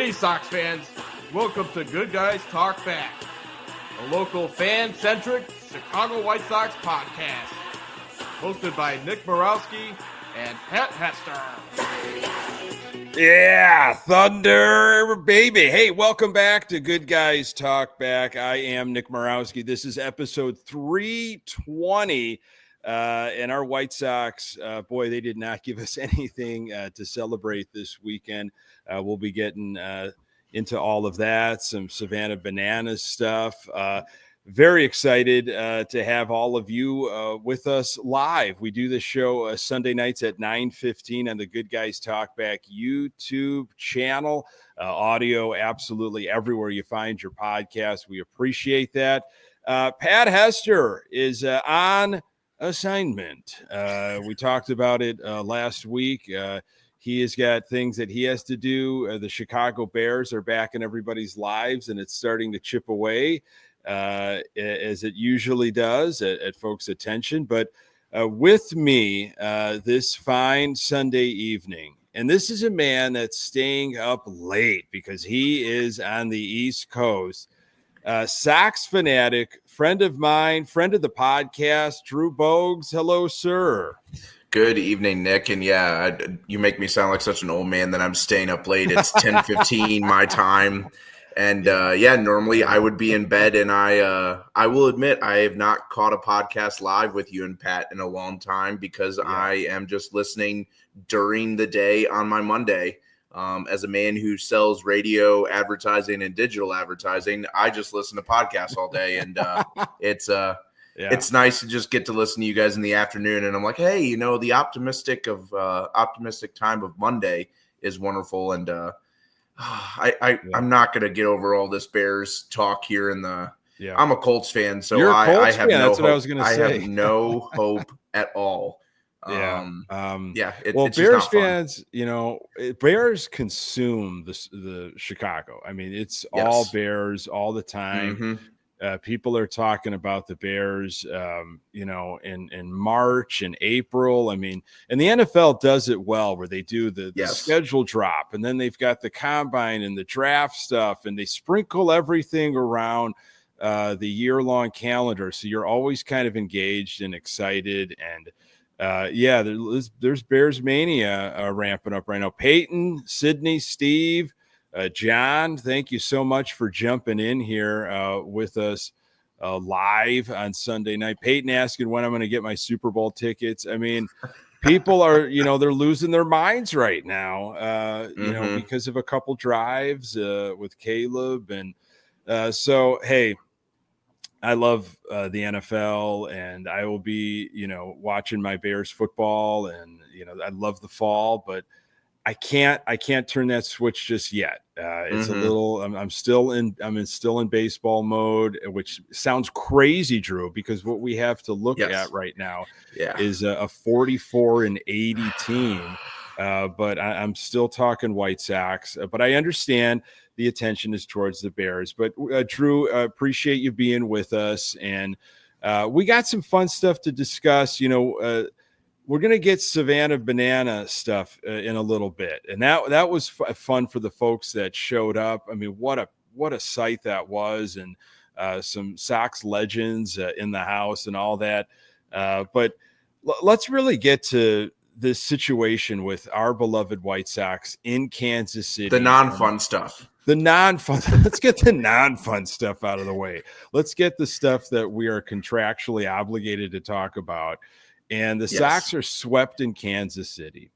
Hey, Sox fans. Welcome to Good Guys Talk Back, a local fan-centric Chicago White Sox podcast, hosted by Nick Murawski and Pat Hester. Yeah, Thunder, baby. Hey, welcome back to Good Guys Talk Back. I am Nick Murawski. This is episode 320. And our White Sox, boy, they did not give us anything to celebrate this weekend. We'll be getting into all of that, some Savannah Bananas stuff. Very excited to have all of you with us live. We do this show Sunday nights at 9:15 on the Good Guys Talk Back YouTube channel. Audio absolutely everywhere you find your podcast. We appreciate that. Pat Hester is on assignment. We talked about it last week. He has got things that he has to do. The Chicago Bears are back in everybody's lives, and it's starting to chip away as it usually does at folks' attention. But with me this fine Sunday evening, and this is a man that's staying up late because he is on the East Coast. Sox fanatic, friend of mine, friend of the podcast, Drew Bogues. Hello, sir. Good evening, Nick. And yeah, you make me sound like such an old man that I'm staying up late. It's 10:15 my time. And normally I would be in bed, and I will admit I have not caught a podcast live with you and Pat in a long time because I am just listening during the day on my Monday. As a man who sells radio advertising and digital advertising, I just listen to podcasts all day, and it's nice to just get to listen to you guys in the afternoon. And I'm like, hey, the optimistic time of Monday is wonderful. And I'm not going to get over all this Bears talk here in the. Yeah. I'm a Colts fan, so I have no hope. What I was going to say. I have no hope at all. It's Bears fans, Bears consume the Chicago. I mean, it's all Bears all the time. Mm-hmm. People are talking about the Bears, in March and April. I mean, and the NFL does it well, where they do the schedule drop, and then they've got the combine and the draft stuff, and they sprinkle everything around the year-long calendar. So you're always kind of engaged and excited. And there's Bears mania ramping up right now. Peyton, Sydney, Steve, John, thank you so much for jumping in here with us live on Sunday night. Peyton asking when I'm going to get my Super Bowl tickets. I mean, people are, they're losing their minds right now, because of a couple drives with Caleb. And so, hey, I love the NFL, and I will be, watching my Bears football, and I love the fall, but I can't turn that switch just yet. It's a little. I'm still in baseball mode, which sounds crazy, Drew, because what we have to look at right now is a 44-80 team. But I'm still talking White Sox. But I understand the attention is towards the Bears. But Drew, appreciate you being with us, and we got some fun stuff to discuss. We're going to get Savannah Banana stuff in a little bit. And that was fun for the folks that showed up. I mean, what a sight that was, and some Sox legends in the house and all that. But let's really get to this situation with our beloved White Sox in Kansas City. The non-fun stuff. Let's get the non-fun stuff out of the way. Let's get the stuff that we are contractually obligated to talk about. And the Sox are swept in Kansas City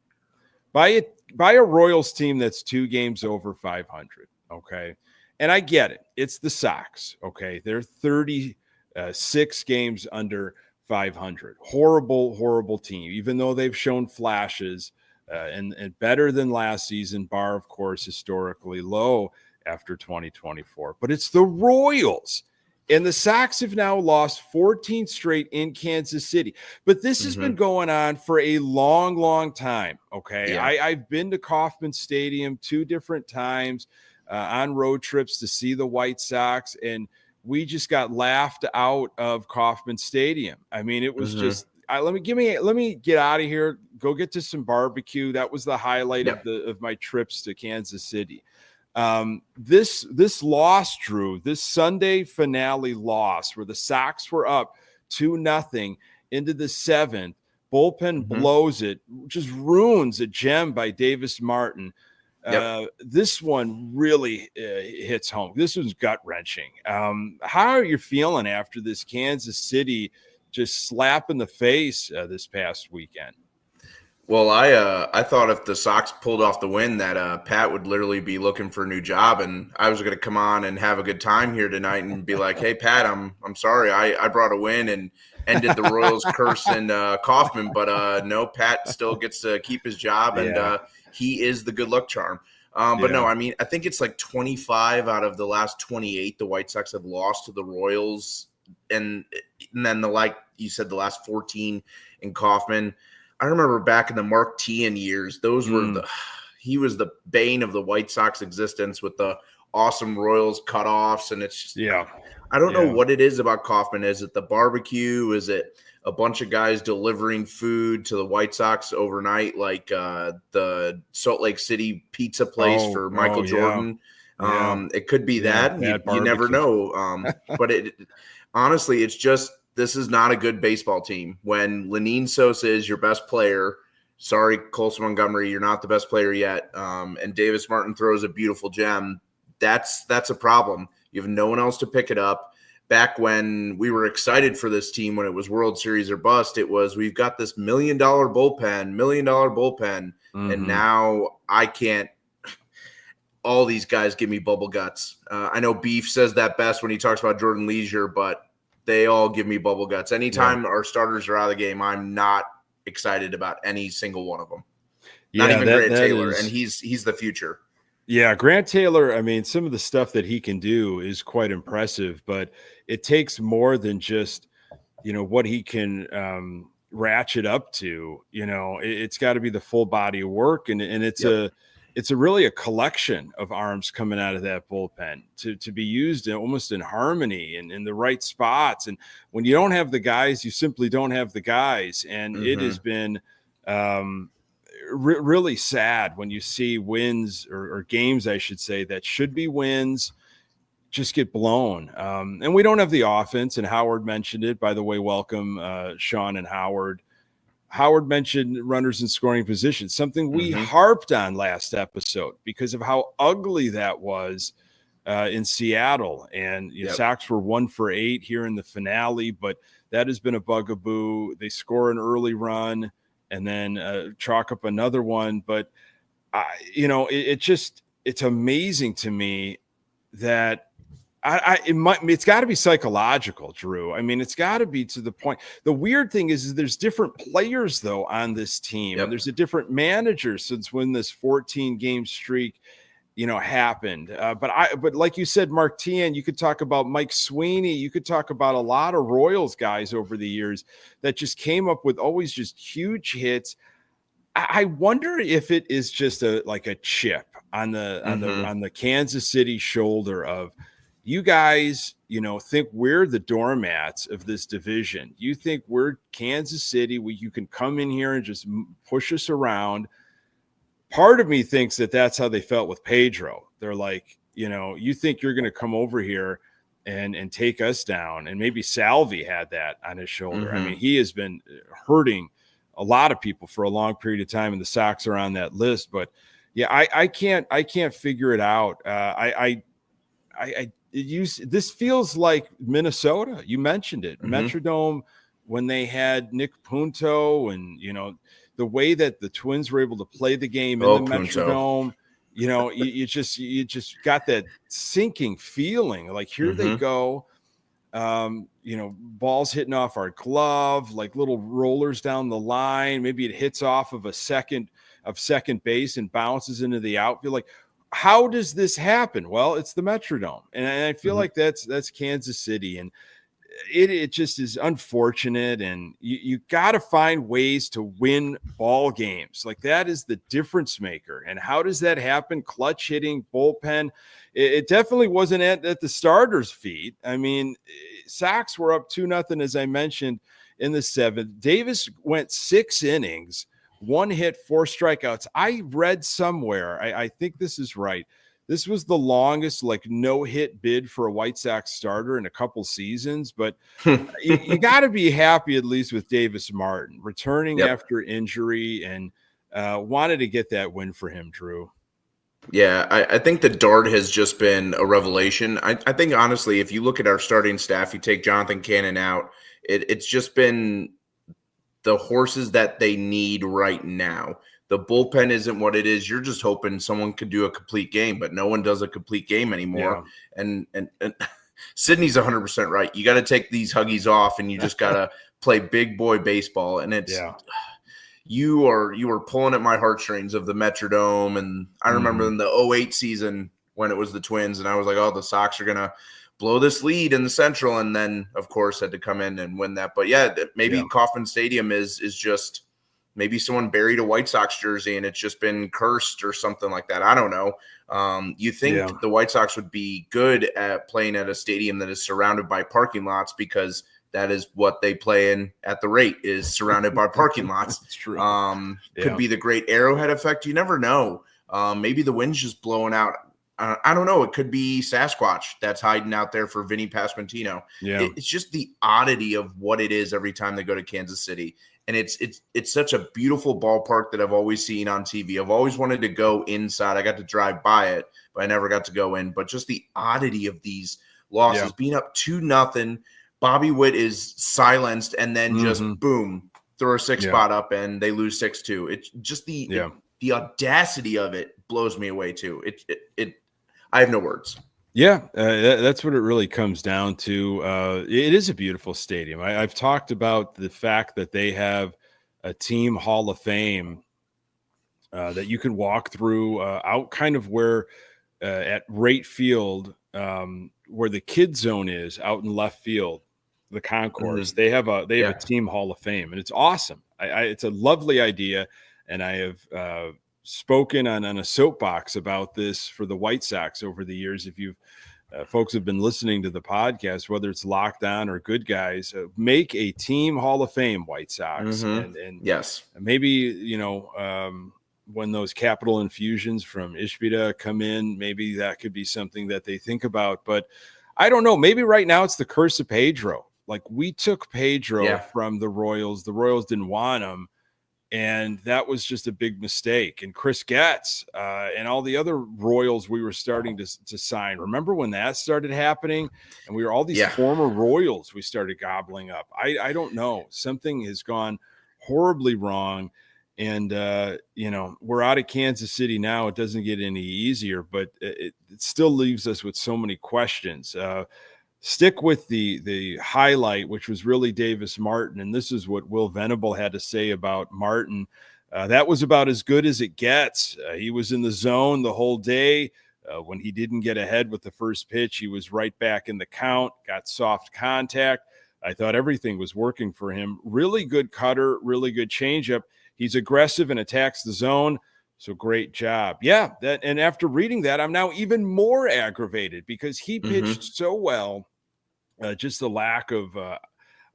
by a Royals team that's 2 games over 500. Okay. And I get it. It's the Sox. Okay. They're 36 games under 500. Horrible team, even though they've shown flashes and better than last season, bar, of course, historically low after 2024. But it's the Royals. And the Sox have now lost 14 straight in Kansas City. But this has been going on for a long, long time, okay? Yeah. I've been to Kauffman Stadium 2 different times on road trips to see the White Sox, and we just got laughed out of Kauffman Stadium. I mean, it was just let me get out of here, go get to some barbecue. That was the highlight of my trips to Kansas City. This loss, Drew, this Sunday finale loss where the Sox were up 2-0 into the seventh, bullpen blows it, just ruins a gem by Davis Martin. This one really hits home. This was gut-wrenching. How are you feeling after this Kansas City just slap in the face this past weekend? Well, I thought if the Sox pulled off the win that Pat would literally be looking for a new job, and I was going to come on and have a good time here tonight and be like, "Hey, Pat, I'm sorry, I brought a win and ended the Royals' curse and Kaufman, but no, Pat still gets to keep his job, and he is the good luck charm." But no, I mean, I think it's like 25 out of the last 28 the White Sox have lost to the Royals, and then like you said, the last 14 in Kaufman. I remember back in the Mark Teahan years, those were he was the bane of the White Sox existence with the awesome Royals cutoffs. And it's just, I don't know what it is about Kaufman. Is it the barbecue? Is it a bunch of guys delivering food to the White Sox overnight, like the Salt Lake City pizza place for Michael Jordan? It could be that. You never know. But honestly, it's just, this is not a good baseball team. When Lenine Sosa is your best player, sorry, Colson Montgomery, you're not the best player yet, and Davis Martin throws a beautiful gem, that's a problem. You have no one else to pick it up. Back when we were excited for this team, when it was World Series or bust, it was, we've got this $1 million bullpen, and now I can't. All these guys give me bubble guts. I know Beef says that best when he talks about Jordan Leisure, but they all give me bubble guts. Anytime our starters are out of the game, I'm not excited about any single one of them. Not even Grant Taylor, and he's the future. Yeah, Grant Taylor, I mean, some of the stuff that he can do is quite impressive, but it takes more than just, what he can ratchet up to. It's got to be the full body of work, and it's really a collection of arms coming out of that bullpen to be used almost in harmony and in the right spots. And when you don't have the guys, you simply don't have the guys. And it has been really sad when you see wins or games, I should say, that should be wins just get blown. And we don't have the offense. And Howard mentioned it. By the way, welcome, Sean and Howard. Howard mentioned runners in scoring position, something we harped on last episode because of how ugly that was in Seattle. And Sox were 1 for 8 here in the finale, but that has been a bugaboo. They score an early run and then chalk up another one. But, it's amazing to me that it's got to be psychological, Drew. I mean, it's got to be to the point. The weird thing is there's different players, though, on this team. And there's a different manager since when this 14-game streak, happened. But like you said, Mark Teahan, you could talk about Mike Sweeney. You could talk about a lot of Royals guys over the years that just came up with always just huge hits. I wonder if it is just a chip on the Kansas City shoulder of, you guys, think we're the doormats of this division. You think we're Kansas City, where you can come in here and just push us around. Part of me thinks that that's how they felt with Pedro. They're like, you think you're going to come over here and take us down. And maybe Salvi had that on his shoulder. I mean, he has been hurting a lot of people for a long period of time, and the Sox are on that list. But yeah, I can't figure it out. This feels like Minnesota. You mentioned it, Metrodome, when they had Nick Punto, and the way that the Twins were able to play the game in the Metrodome. You just got that sinking feeling. Like, here they go. Balls hitting off our glove, like little rollers down the line. Maybe it hits off of second base and bounces into the outfield. Like, how does this happen? Well, it's the Metrodome. And I feel like that's Kansas City. And it just is unfortunate. And you got to find ways to win ball games. Like, that is the difference maker. And how does that happen? Clutch hitting, bullpen. It definitely wasn't at the starters' feet. I mean, Sox were up 2-0, as I mentioned, in the seventh. Davis went 6 innings, 1 hit, 4 strikeouts. I read somewhere, I think this is right, this was the longest like no-hit bid for a White Sox starter in a couple seasons, but you got to be happy at least with Davis Martin returning after injury, and wanted to get that win for him, Drew. Yeah, I think the dart has just been a revelation. I think, honestly, if you look at our starting staff, you take Jonathan Cannon out, it's just been the horses that they need right now. The bullpen isn't what it is. You're just hoping someone could do a complete game, but no one does a complete game anymore. Yeah. And Sydney's 100% right. You got to take these Huggies off, and you just got to play big boy baseball. And it's you are pulling at my heartstrings of the Metrodome. And I remember in the 08 season when it was the Twins, and I was like, oh, the Sox are going to blow this lead in the Central. And then, of course, had to come in and win that. But, maybe Kauffman Stadium is just maybe someone buried a White Sox jersey and it's just been cursed or something like that. I don't know. You think the White Sox would be good at playing at a stadium that is surrounded by parking lots, because that is what they play in at the rate, is surrounded by parking lots. That's true. Could be the great Arrowhead effect. You never know. Maybe the wind's just blowing out. I don't know. It could be Sasquatch that's hiding out there for Vinny Pasquantino. Yeah. It's just the oddity of what it is every time they go to Kansas City. And it's such a beautiful ballpark that I've always seen on TV. I've always wanted to go inside. I got to drive by it, but I never got to go in. But just the oddity of these losses, being up 2-0, Bobby Witt is silenced, and then just boom, throw a 6 spot up, and they lose 6-2. It's just the audacity of it blows me away too. I have no words. Yeah, that's what it really comes down to. It is a beautiful stadium. I've talked about the fact that they have a team Hall of Fame that you can walk through out kind of where at Rate Field, where the kid zone is, out in left field, the concourse. They have a team Hall of Fame, and it's awesome. It's a lovely idea, and I have spoken on a soapbox about this for the White Sox over the years. If you folks have been listening to the podcast, whether it's Locked On or Good Guys, make a team Hall of Fame White Sox. And yes, maybe, when those capital infusions from Ishbida come in, maybe that could be something that they think about. But I don't know. Maybe right now it's the curse of Pedro. Like, we took Pedro from the Royals. The Royals didn't want him. And that was just a big mistake. And Chris Getz and all the other Royals we were starting to sign. Remember when that started happening? And we were all these former Royals we started gobbling up. I don't know. Something has gone horribly wrong. And, we're out of Kansas City now. It doesn't get any easier, but it still leaves us with so many questions. Stick with the highlight, which was really Davis Martin. And this is what Will Venable had to say about Martin. That was about as good as it gets. He was in the zone the whole day. When he didn't get ahead with the first pitch, he was right back in the count, got soft contact. I thought everything was working for him. Really good cutter, really good changeup. He's aggressive and attacks the zone. So great job. Yeah. And after reading that, I'm now even more aggravated because he pitched so well. Just the lack of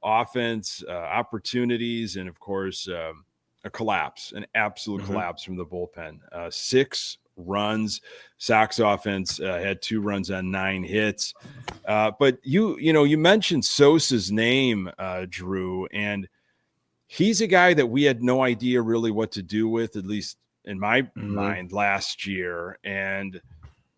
offense, opportunities, and of course, a collapse, an absolute collapse from the bullpen. 6 runs. Sox offense had 2 runs on 9 hits. But you mentioned Sosa's name, Drew, and he's a guy that we had no idea really what to do with, at least in my mind, last year. And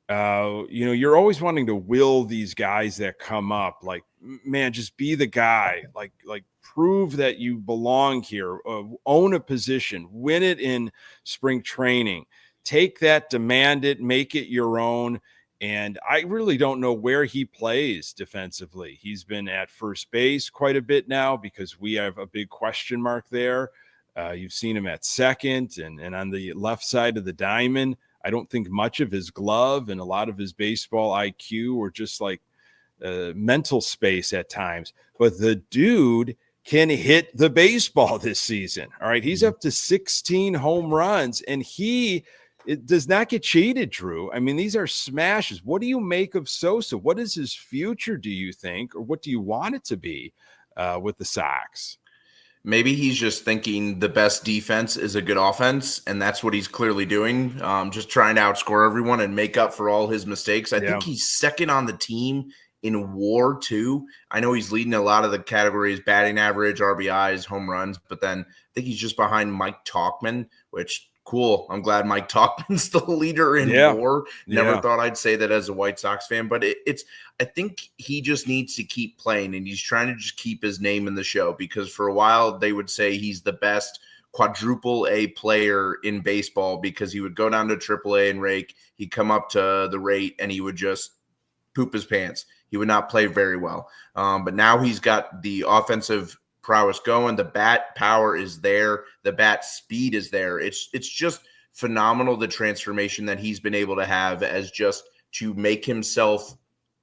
you're always wanting to will these guys that come up, like, man, just be the guy, like prove that you belong here, own a position, win it in spring training, take that, demand it, make it your own. And I really don't know where he plays defensively. He's been at first base quite a bit now because we have a big question mark there. You've seen him at second and on the left side of the diamond. I don't think much of his glove and a lot of his baseball IQ or just like mental space at times. But the dude can hit the baseball this season. All right. He's up to 16 home runs and it does not get cheated, Drew. I mean, these are smashes. What do you make of Sosa? What is his future, do you think? Or what do you want it to be with the Sox? Maybe he's just thinking the best defense is a good offense, and that's what he's clearly doing, just trying to outscore everyone and make up for all his mistakes. I think he's second on the team in WAR, too. I know he's leading a lot of the categories, batting average, RBIs, home runs, but then I think he's just behind Mike Tauchman, which – cool. I'm glad Mike Tauchman's the leader in WAR. Never thought I'd say that as a White Sox fan, but I think he just needs to keep playing, and he's trying to just keep his name in the show, because for a while they would say he's the best quadruple A player in baseball because he would go down to AAA and rake. He'd come up to the rate and he would just poop his pants. He would not play very well. But now he's got the offensive prowess going. The bat power is there. The bat speed is there. It's just phenomenal, the transformation that he's been able to have as just to make himself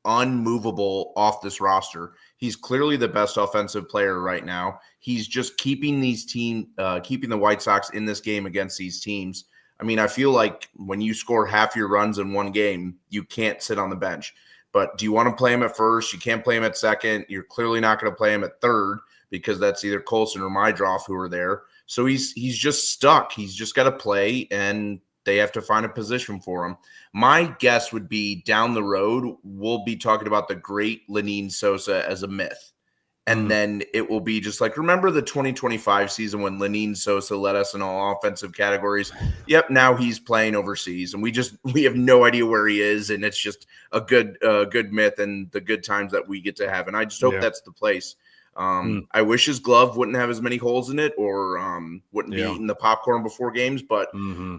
unmovable off this roster. He's clearly the best offensive player right now. He's just keeping keeping the White Sox in this game against these teams. I mean, I feel like when you score half your runs in one game, you can't sit on the bench. But do you want to play him at first? You can't play him at second. You're clearly not going to play him at third, because that's either Colson or Mydroff who are there. So he's just stuck. He's just got to play, and they have to find a position for him. My guess would be down the road, we'll be talking about the great Lenyn Sosa as a myth. And then it will be just like, remember the 2025 season when Lenyn Sosa led us in all offensive categories? Yep, now he's playing overseas, and we have no idea where he is, and it's just a good myth and the good times that we get to have. And I just hope that's the place. I wish his glove wouldn't have as many holes in it, or wouldn't be eating the popcorn before games, but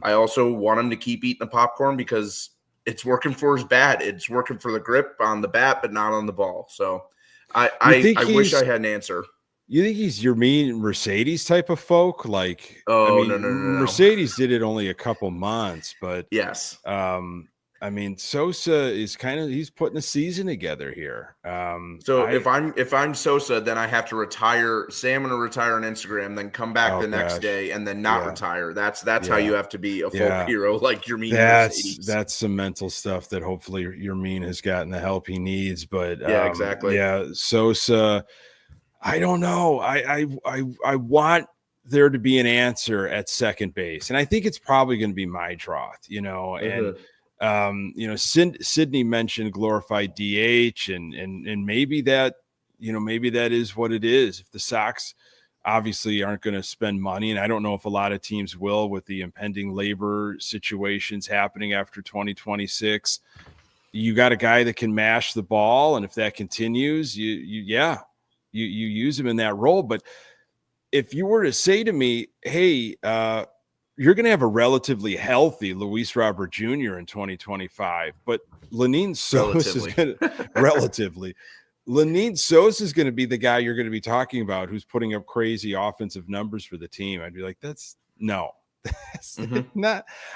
I also want him to keep eating the popcorn because it's working for his bat. It's working for the grip on the bat, but not on the ball. So I wish I had an answer. You think he's your mean Mercedes type of folk? Like, no. Mercedes did it only a couple months, but yes. I mean, Sosa is he's putting a season together here. If I'm Sosa, then I have to retire. Say I'm going to retire on Instagram, then come back the next day and then not retire. That's how you have to be a folk hero, like your mean Mercedes. That's some mental stuff that hopefully your mean has gotten the help he needs. But exactly. Yeah, Sosa, I don't know. I want there to be an answer at second base, and I think it's probably going to be Mydroth, and Sydney mentioned glorified DH, and maybe that is what it is. If the Sox obviously aren't going to spend money, and I don't know if a lot of teams will with the impending labor situations happening after 2026, you got a guy that can mash the ball, and if that continues, you use him in that role. But if you were to say to me, hey, you're going to have a relatively healthy Luis Robert Jr. in 2025, but Lenyn Sosa is going to Lenyn Sosa is going to be the guy you're going to be talking about, who's putting up crazy offensive numbers for the team. I'd be like, that's not.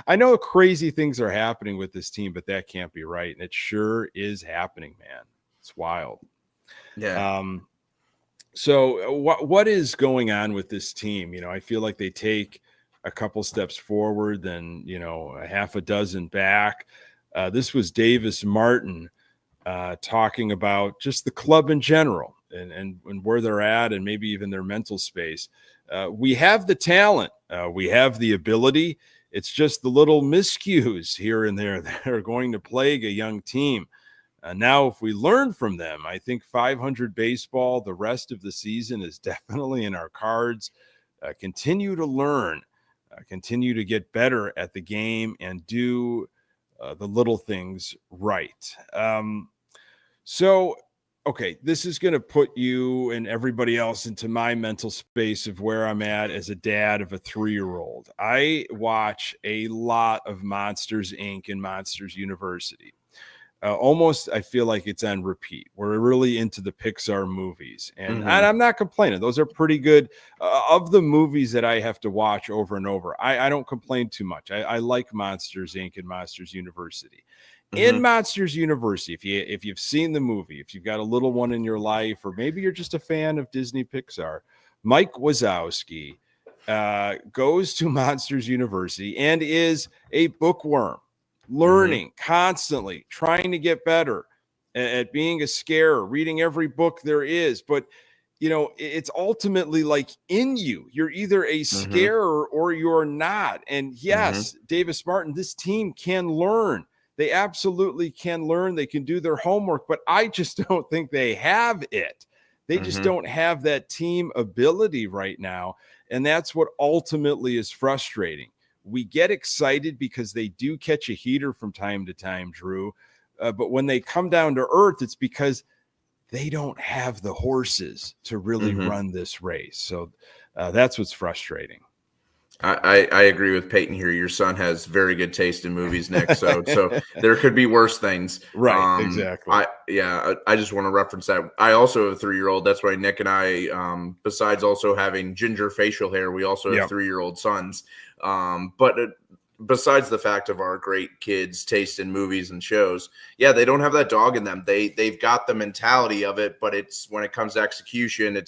I know crazy things are happening with this team, but that can't be right, and it sure is happening, man. It's wild. Yeah. So what is going on with this team? I feel like they take a couple steps forward, then, a half a dozen back. This was Davis Martin talking about just the club in general and where they're at, and maybe even their mental space. We have the talent. We have the ability. It's just the little miscues here and there that are going to plague a young team. Now, if we learn from them, I think 500 baseball, the rest of the season is definitely in our cards. Continue to learn. Continue to get better at the game and do the little things right. Okay, this is going to put you and everybody else into my mental space of where I'm at as a dad of a 3-year-old. I watch a lot of Monsters, Inc. and Monsters University. Almost, I feel like it's on repeat. We're really into the Pixar movies, and I'm not complaining. Those are pretty good. Of the movies that I have to watch over and over, I don't complain too much. I like Monsters, Inc. and Monsters University. In Monsters University, if you've seen the movie, if you've got a little one in your life, or maybe you're just a fan of Disney Pixar, Mike Wazowski goes to Monsters University and is a bookworm. Learning constantly, trying to get better at being a scarer, reading every book there is. But it's ultimately like in you. You're either a scarer or you're not. And yes, Davis Martin, this team can learn. They absolutely can learn. They can do their homework, but I just don't think they have it. They just don't have that team ability right now. And that's what ultimately is frustrating. We get excited because they do catch a heater from time to time, Drew. But when they come down to earth, it's because they don't have the horses to really run this race. So that's what's frustrating. I agree with Peyton here. Your son has very good taste in movies, Nick. So there could be worse things. Right. Exactly. I just want to reference that. I also have a 3-year-old. That's why Nick and I, besides also having ginger facial hair, we also have 3-year-old sons. But besides the fact of our great kids' taste in movies and shows, they don't have that dog in them. They've got the mentality of it, but it's when it comes to execution,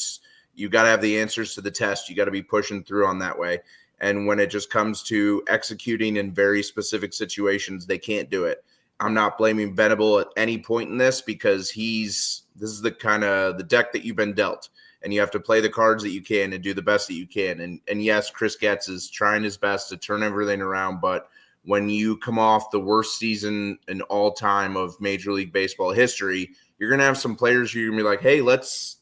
you got to have the answers to the test. You got to be pushing through on that way. And when it just comes to executing in very specific situations, they can't do it. I'm not blaming Venable at any point in this because this is the kind of the deck that you've been dealt, and you have to play the cards that you can and do the best that you can. And yes, Chris Getz is trying his best to turn everything around, but when you come off the worst season in all time of Major League Baseball history, you're going to have some players who you're going to be like, hey, let's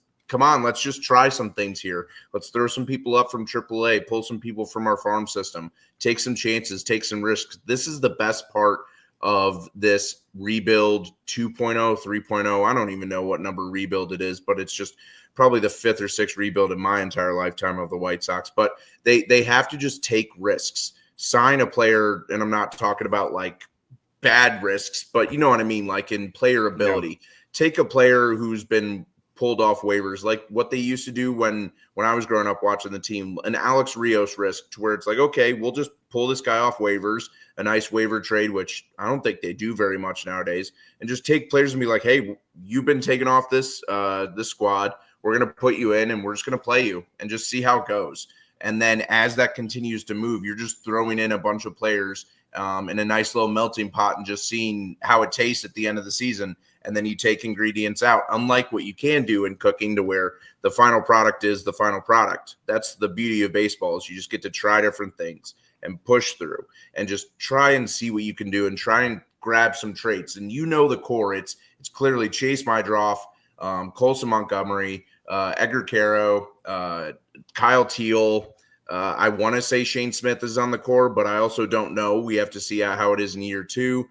just try some things here. Let's throw some people up from AAA, pull some people from our farm system, take some chances, take some risks. This is the best part of this rebuild 2.0, 3.0. I don't even know what number rebuild it is, but it's just probably the 5th or 6th rebuild in my entire lifetime of the White Sox. But they have to just take risks, sign a player, and I'm not talking about like bad risks, but you know what I mean, like in player ability. Take a player who's been pulled off waivers, like what they used to do when I was growing up watching the team, an Alex Rios risk, to where it's like, okay, we'll just pull this guy off waivers, a nice waiver trade, which I don't think they do very much nowadays, and just take players and be like, hey, you've been taken off this squad. We're going to put you in and we're just going to play you and just see how it goes. And then as that continues to move, you're just throwing in a bunch of players in a nice little melting pot and just seeing how it tastes at the end of the season. And then you take ingredients out, unlike what you can do in cooking, to where the final product is the final product. That's the beauty of baseball, is you just get to try different things and push through and just try and see what you can do and try and grab some traits. And the core, it's clearly Chase Mydroff, Colson Montgomery, Edgar Caro, Kyle Teal. I want to say Shane Smith is on the core, but I also don't know. We have to see how it is in year 2.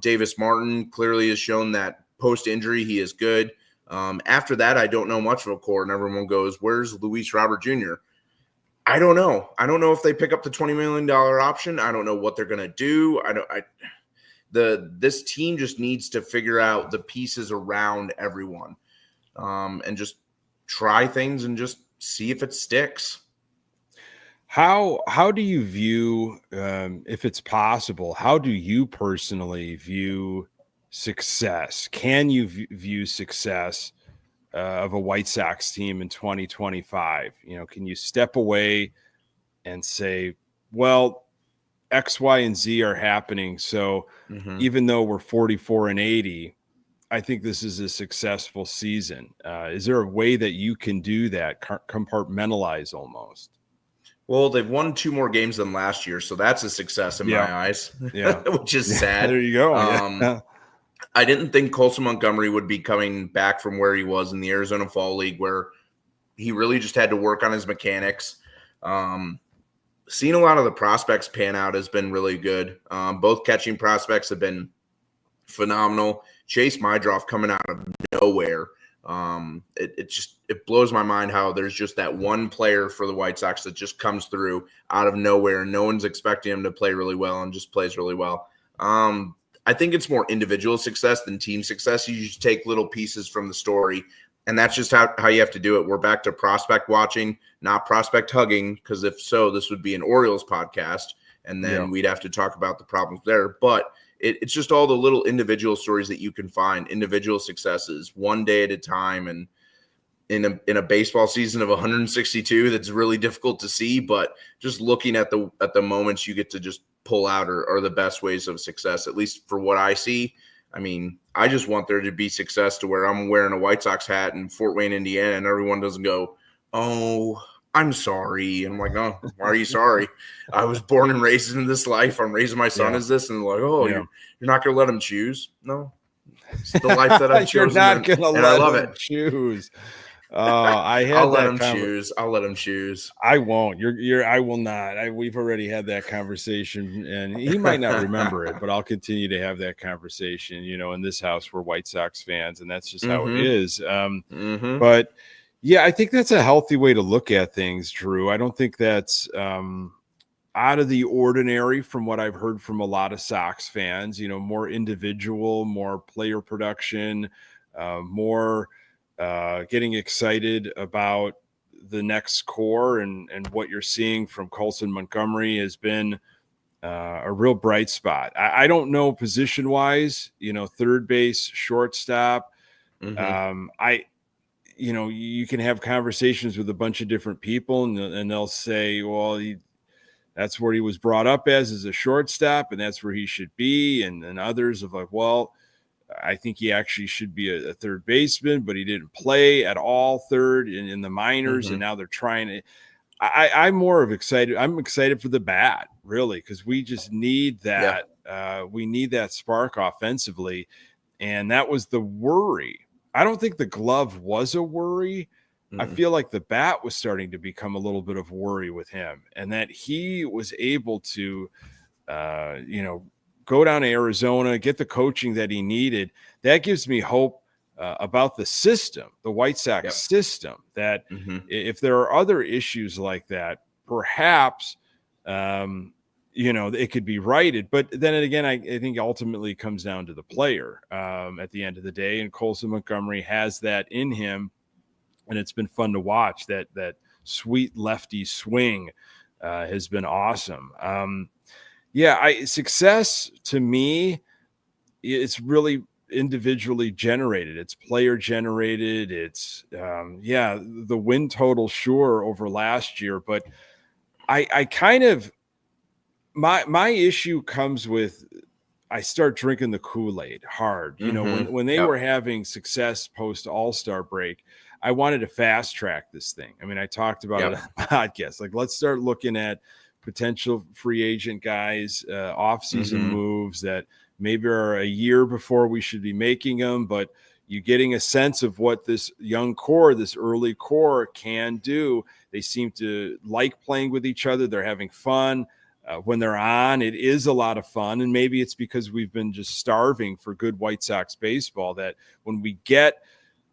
Davis Martin clearly has shown that post-injury he is good. After that, I don't know much of a core, and everyone goes, where's Luis Robert Jr.? I don't know. I don't know if they pick up the $20 million option. I don't know what they're going to do. This team just needs to figure out the pieces around everyone, and just try things and just see if it sticks. How do you view, if it's possible, how do you personally view success? Can you view success of a White Sox team in 2025? Can you step away and say, well, X, Y, and Z are happening. So even though we're 44-80, I think this is a successful season. Is there a way that you can do that, compartmentalize almost? Well, they've won 2 more games than last year, so that's a success in my eyes, which is sad. There you go. I didn't think Colson Montgomery would be coming back from where he was in the Arizona Fall League, where he really just had to work on his mechanics. Seeing a lot of the prospects pan out has been really good. Both catching prospects have been phenomenal. Chase Mydroff coming out of nowhere. It blows my mind how there's just that one player for the White Sox that just comes through out of nowhere, and no one's expecting him to play really well and just plays really well. I think it's more individual success than team success. You just take little pieces from the story, and that's just how you have to do it. We're back to prospect watching, not prospect hugging, because if so, this would be an Orioles podcast, and then we'd have to talk about the problems there. But it's just all the little individual stories that you can find, individual successes, one day at a time. And in a baseball season of 162, that's really difficult to see. But just looking at the moments you get to just pull out are the best ways of success, at least for what I see. I mean, I just want there to be success to where I'm wearing a White Sox hat in Fort Wayne, Indiana, and everyone doesn't go, "Oh, I'm sorry." And I'm like, "Oh, why are you sorry? I was born and raised in this life. I'm raising my son as this." And they're like, "Oh, you're not going to let him choose?" No, it's the life that I've chosen. You're not going to let I love him it. choose. I had I'll let him choose. I'll let him choose. I won't. I will not. We've already had that conversation, and he might not remember it, but I'll continue to have that conversation. In this house, we're White Sox fans, and that's just how it is. But yeah, I think that's a healthy way to look at things, Drew. I don't think that's out of the ordinary from what I've heard from a lot of Sox fans. More individual, more player production, more. Getting excited about the next core and what you're seeing from Colson Montgomery has been a real bright spot. I don't know position wise, third base, shortstop. You can have conversations with a bunch of different people and they'll say, well, that's where he was brought up as a shortstop and that's where he should be. And others of like, well, I think he actually should be a third baseman, but he didn't play at all third in the minors. And now they're trying to, I'm more of excited. I'm excited for the bat really, because we just need that. We need that spark offensively. And that was the worry. I don't think the glove was a worry. I feel like the bat was starting to become a little bit of worry with him and that he was able to, go down to Arizona, get the coaching that he needed. That gives me hope about the system, the White Sox system, that if there are other issues like that, perhaps, it could be righted. But then again, I think ultimately it comes down to the player at the end of the day. And Colson Montgomery has that in him. And it's been fun to watch. That sweet lefty swing has been awesome. Success to me, it's really individually generated. It's player generated. It's the win total sure over last year, but I kind of my issue comes with I start drinking the Kool-Aid hard. When they were having success post All-Star break, I wanted to fast track this thing. I mean, I talked about it on the podcast. Like, let's start looking at potential free agent guys, off-season moves that maybe are a year before we should be making them, but you getting a sense of what this young core, this early core can do. They seem to like playing with each other. They're having fun. When they're on, it is a lot of fun. And maybe it's because we've been just starving for good White Sox baseball that when we get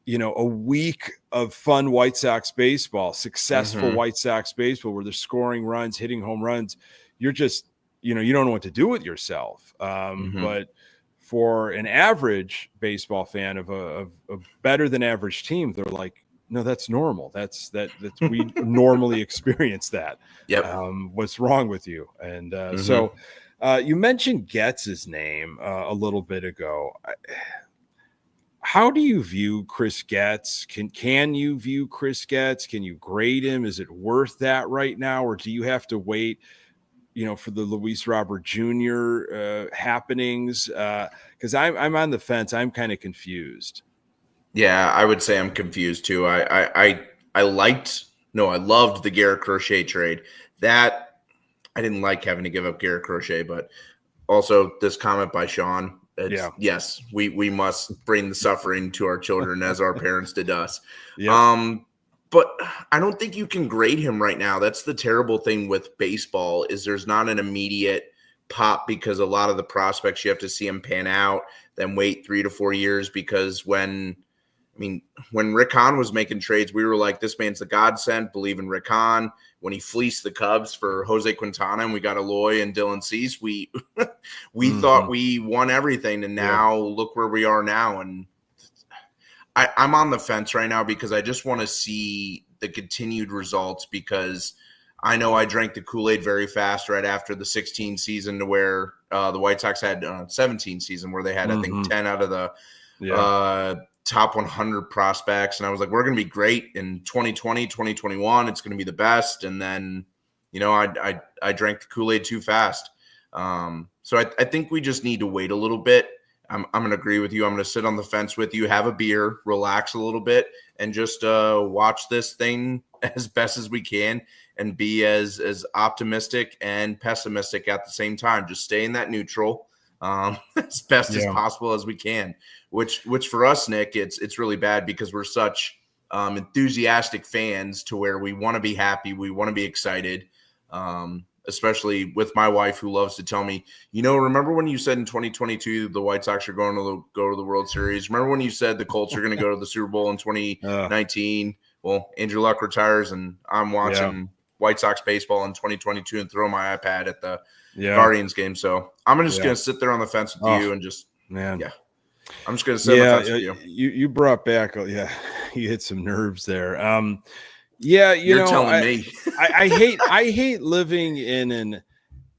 a week of fun White Sox baseball, successful White Sox baseball, where they're scoring runs, hitting home runs, you're just, you don't know what to do with yourself. But for an average baseball fan of a better than average team, they're like, no, that's normal. That's we normally experience that. What's wrong with you? And so you mentioned Getz's name a little bit ago. How do you view Chris Getz? Can you view Chris Getz? Can you grade him? Is it worth that right now? Or do you have to wait, for the Luis Robert Jr. Happenings? Because I'm on the fence. I'm kind of confused. Yeah, I would say I'm confused too. I loved the Garrett Crochet trade. That I didn't like having to give up Garrett Crochet, but also this comment by Sean. Yes, we must bring the suffering to our children as our parents did us. But I don't think you can grade him right now. That's the terrible thing with baseball is there's not an immediate pop because a lot of the prospects you have to see him pan out, then wait 3 to 4 years because when Rick Hahn was making trades, we were like, this man's the godsend, believe in Rick Hahn. When he fleeced the Cubs for Jose Quintana and we got Eloy and Dylan Cease, we thought we won everything. And now look where we are now. And I'm on the fence right now because I just want to see the continued results because I know I drank the Kool-Aid very fast right after the 16 season to where the White Sox had 17 season where they had, I think, 10 out of the top 100 prospects. And I was like, we're going to be great in 2020, 2021. It's going to be the best. And then, I drank the Kool-Aid too fast. So I think we just need to wait a little bit. I'm going to agree with you. I'm going to sit on the fence with you, have a beer, relax a little bit, and just watch this thing as best as we can and be as optimistic and pessimistic at the same time. Just stay in that neutral as best as possible as we can, which for us, Nick, it's really bad because we're such enthusiastic fans to where we want to be happy. We want to be excited. Especially with my wife, who loves to tell me, remember when you said in 2022 the White Sox are going to go to the World Series? Remember when you said the Colts are going to go to the Super Bowl in 2019? Well, Andrew Luck retires, and I'm watching White Sox baseball in 2022 and throw my iPad at the Guardians game. So I'm just going to sit there on the fence with you and just I'm just going to sit on the fence with you. You brought back, you hit some nerves there. You're telling me. I hate living in an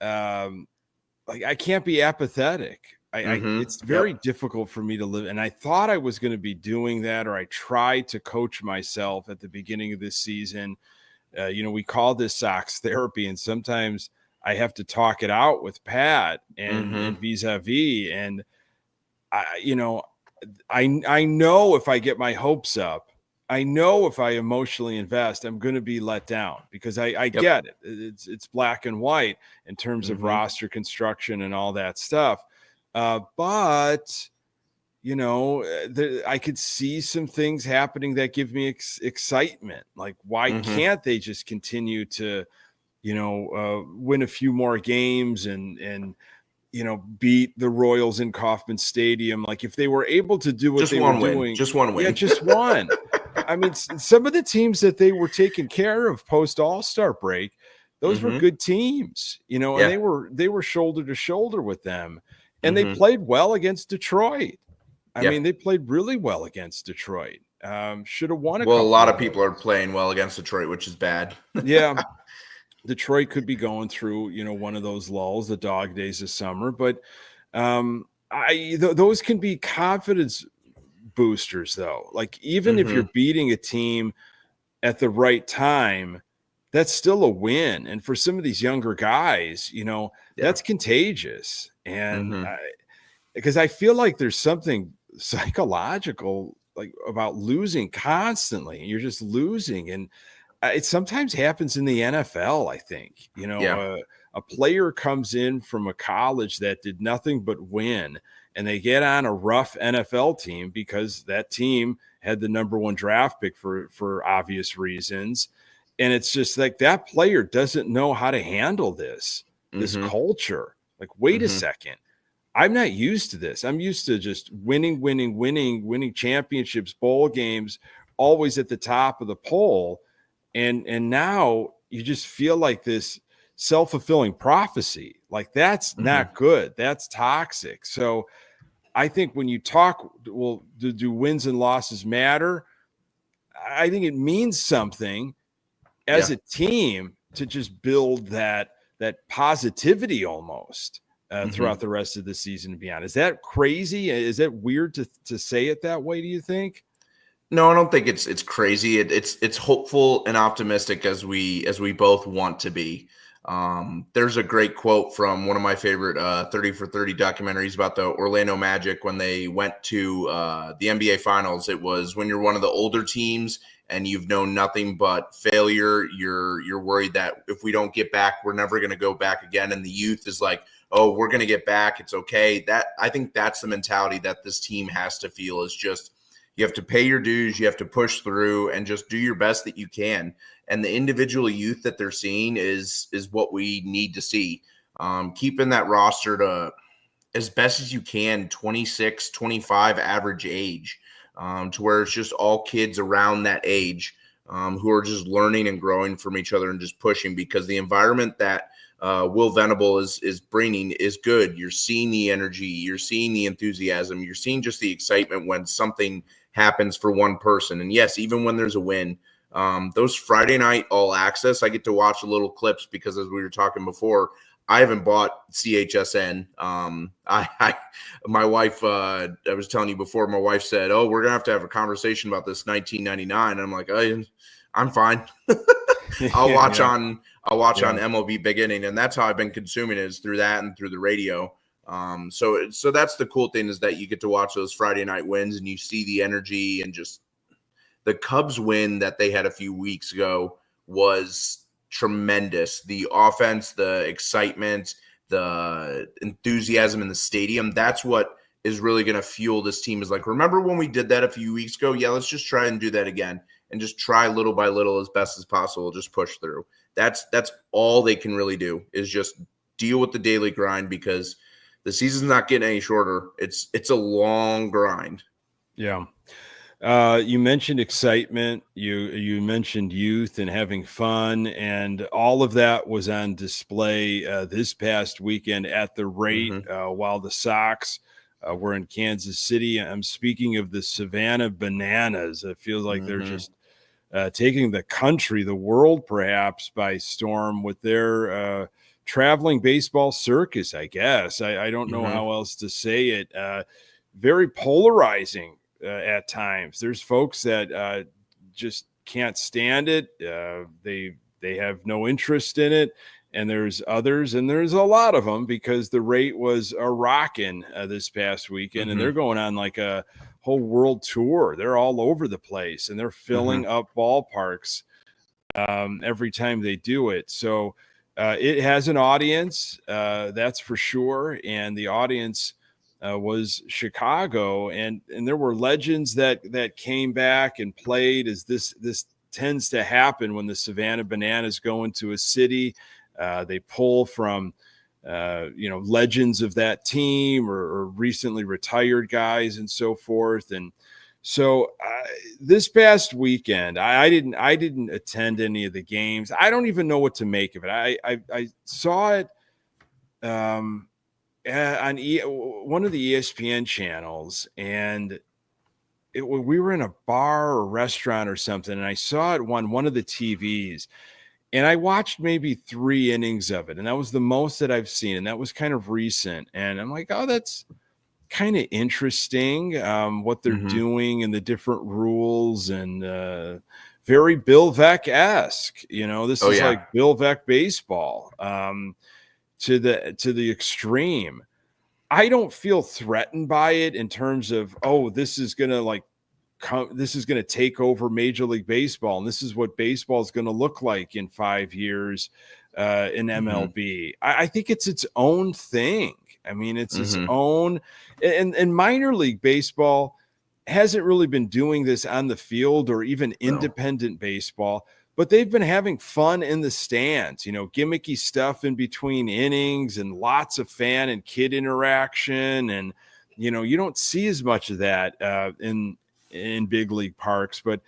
I can't be apathetic. It's very difficult for me to live. And I thought I was going to be doing that, or I tried to coach myself at the beginning of this season. We call this Sox therapy, and sometimes I have to talk it out with Pat and vis-a-vis. And I know if I get my hopes up, I know if I emotionally invest, I'm going to be let down because I get it. It's black and white in terms of roster construction and all that stuff. But I could see some things happening that give me excitement. Like, why can't they just continue to, win a few more games and beat the Royals in Kauffman Stadium? Like, if they were able to do what they were doing, just one win, just one. I mean, some of the teams that they were taking care of post All-Star break, those were good teams, and they were shoulder to shoulder with them, and they played well against Detroit. I mean, they played really well against Detroit. Should have won. A lot of people are playing well against Detroit, which is bad. Detroit could be going through, one of those lulls, the dog days of summer, but those can be confidence boosters, though. Like, even if you're beating a team at the right time, that's still a win. And for some of these younger guys, that's contagious. And because I feel like there's something psychological about losing constantly. You're just losing, and it sometimes happens in the NFL. I think a player comes in from a college that did nothing but win, and they get on a rough NFL team because that team had the number one draft pick for obvious reasons. And it's just like that player doesn't know how to handle this culture. Like, wait a second. I'm not used to this. I'm used to just winning championships, bowl games, always at the top of the poll. And now you just feel like this self-fulfilling prophecy. Like, that's not good. That's toxic. So I think when you talk, well, do wins and losses matter? I think it means something as a team to just build that positivity almost throughout the rest of the season and beyond. Is that crazy? Is that weird to say it that way, do you think? No, I don't think it's crazy. It's hopeful and optimistic as we both want to be. There's a great quote from one of my favorite 30 for 30 documentaries about the Orlando Magic when they went to the NBA Finals. It was, when you're one of the older teams and you've known nothing but failure, you're worried that if we don't get back, we're never going to go back again. And the youth is like, oh, we're going to get back. It's okay. I think that's the mentality that this team has to feel, is just, you have to pay your dues, you have to push through, and just do your best that you can. And the individual youth that they're seeing is what we need to see. Keeping that roster to, as best as you can, 26, 25 average age, to where it's just all kids around that age who are just learning and growing from each other and just pushing, because the environment that Will Venable is bringing is good. You're seeing the energy, you're seeing the enthusiasm, you're seeing just the excitement when something happens for one person. And yes, even when there's a win, those Friday night all access, I get to watch the little clips because, as we were talking before, I haven't bought CHSN. My wife, I was telling you before, my wife said, oh, we're going to have a conversation about this 1999. And I'm like, oh, I'm fine. I'll watch on MLB Big Inning. And that's how I've been consuming it, is through that and through the radio. So that's the cool thing, is that you get to watch those Friday night wins and you see the energy, and just the Cubs win that they had a few weeks ago was tremendous. The offense, the excitement, the enthusiasm in the stadium, that's what is really going to fuel this team. Is like, remember when we did that a few weeks ago? Yeah, let's just try and do that again, and just try little by little as best as possible, just push through. That's all they can really do, is just deal with the daily grind, because the season's not getting any shorter. It's a long grind. Yeah. You mentioned excitement. You mentioned youth and having fun, and all of that was on display this past weekend at the rate while the Sox were in Kansas City. I'm speaking of the Savannah Bananas. It feels like they're just taking the country, the world perhaps, by storm with their traveling baseball circus, I guess. I don't know how else to say it. Very polarizing at times. There's folks that just can't stand it. They have no interest in it. And there's others, and there's a lot of them, because the rate was a rockin' this past weekend, and they're going on like a whole world tour. They're all over the place, and they're filling up ballparks every time they do it. So it has an audience, that's for sure. And the audience was Chicago, and there were legends that came back and played, as this tends to happen when the Savannah Bananas go into a city. They pull from, legends of that team or recently retired guys and so forth. And so this past weekend, I didn't attend any of the games. I don't even know what to make of it. I saw it on one of the ESPN channels, and we were in a bar or restaurant or something, and I saw it on one of the TVs. And I watched maybe 3 innings of it, and that was the most that I've seen, and that was kind of recent. And I'm like, oh, that's kind of interesting, what they're doing and the different rules, and very Bill Veeck-esque. This is like Bill Veeck baseball to the extreme. I don't feel threatened by it in terms of, oh, this is going to take over Major League Baseball, and this is what baseball is going to look like in 5 years in MLB. I think it's its own thing. I mean, it's its own, and minor league baseball hasn't really been doing this on the field, or even independent baseball, but they've been having fun in the stands, gimmicky stuff in between innings, and lots of fan and kid interaction. And, you don't see as much of that in big league parks. But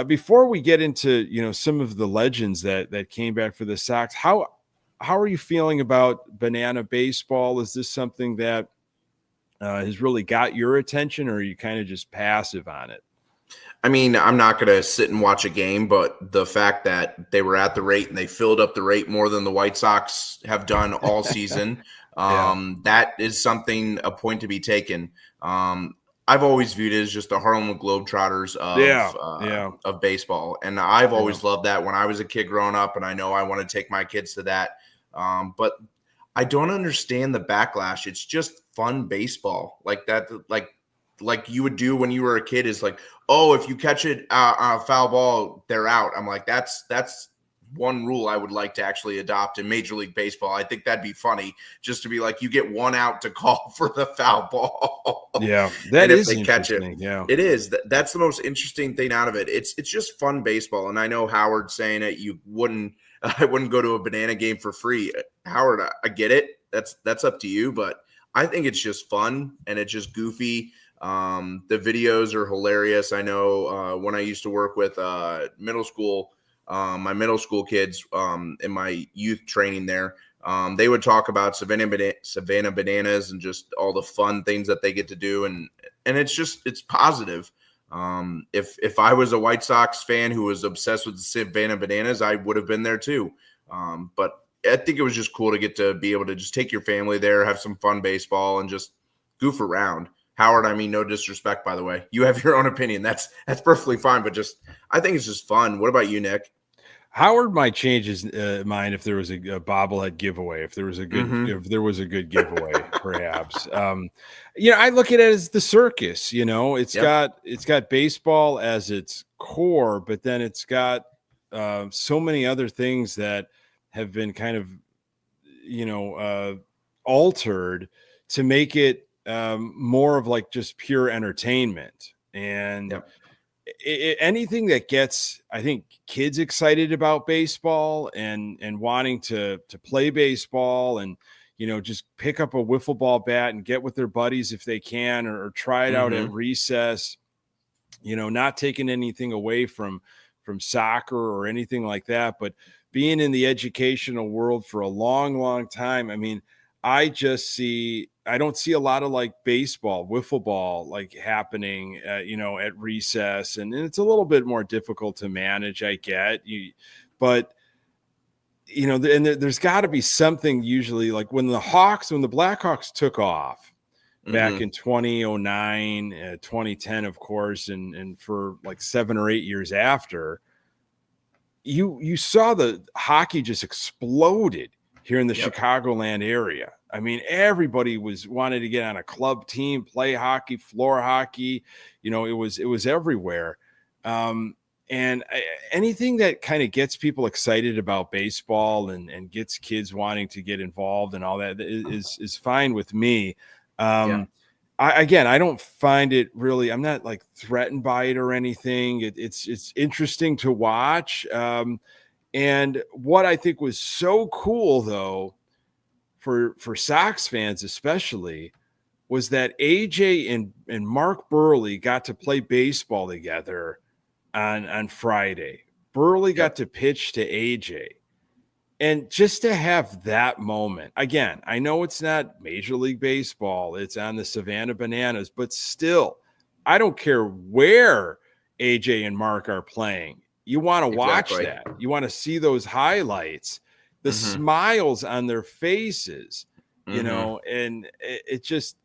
before we get into some of the legends that came back for the Sox, how are you feeling about banana baseball? Is this something that has really got your attention, or are you kind of just passive on it? I mean, I'm not going to sit and watch a game, but the fact that they were at the rate and they filled up the rate more than the White Sox have done all season, that is a point to be taken. I've always viewed it as just the Harlem Globetrotters of baseball. And I've always loved that when I was a kid growing up, and I know I want to take my kids to that. But I don't understand the backlash. It's just fun baseball like that. Like you would do when you were a kid, is like, oh, if you catch it on a foul ball, they're out. I'm like, that's one rule I would like to actually adopt in Major League Baseball. I think that'd be funny, just to be like, you get one out to call for the foul ball. Yeah, that is interesting. Catch it. Yeah, it is. That's the most interesting thing out of it. It's just fun baseball. And I know Howard saying that I wouldn't go to a banana game for free. Howard, I get it. That's up to you, but I think it's just fun and it's just goofy. The videos are hilarious. I know when I used to work with middle school, my middle school kids in my youth training there, they would talk about Savannah Bananas and just all the fun things that they get to do. And it's positive. If I was a White Sox fan who was obsessed with the Savannah Bananas, I would have been there too. But I think it was just cool to be able to just take your family there, have some fun baseball, and just goof around. Howard, I mean, no disrespect, by the way. You have your own opinion. That's perfectly fine, but I think it's just fun. What about you, Nick? Howard might change his mind if there was a bobblehead giveaway, if there was a good giveaway, perhaps. I look at it as the circus. It's got baseball as its core, but then it's got so many other things that have been kind of altered to make it more of like just pure entertainment. And anything that gets, I think, kids excited about baseball and wanting to play baseball and, just pick up a wiffle ball bat and get with their buddies if they can, or try it out at recess, not taking anything away from soccer or anything like that, but being in the educational world for a long, long time. I mean, I don't see a lot of like baseball, wiffle ball, like happening, at recess. And it's a little bit more difficult to manage, I get but there's got to be something usually like when the Blackhawks took off back in 2009, 2010, of course, and for like 7 or 8 years after, you saw the hockey just exploded here in the Chicagoland area. I mean, everybody wanted to get on a club team, play hockey, floor hockey. It was everywhere. And anything that kind of gets people excited about baseball and gets kids wanting to get involved and all that is fine with me. I don't find it really, I'm not like threatened by it or anything. It's interesting to watch. And what I think was so cool, though, for Sox fans especially, was that AJ and Mark Burley got to play baseball together on Friday. Burley got to pitch to AJ. And just to have that moment, again, I know it's not Major League Baseball, it's on the Savannah Bananas, but still, I don't care where AJ and Mark are playing. You want to watch that. You want to see those highlights, the smiles on their faces, and it just,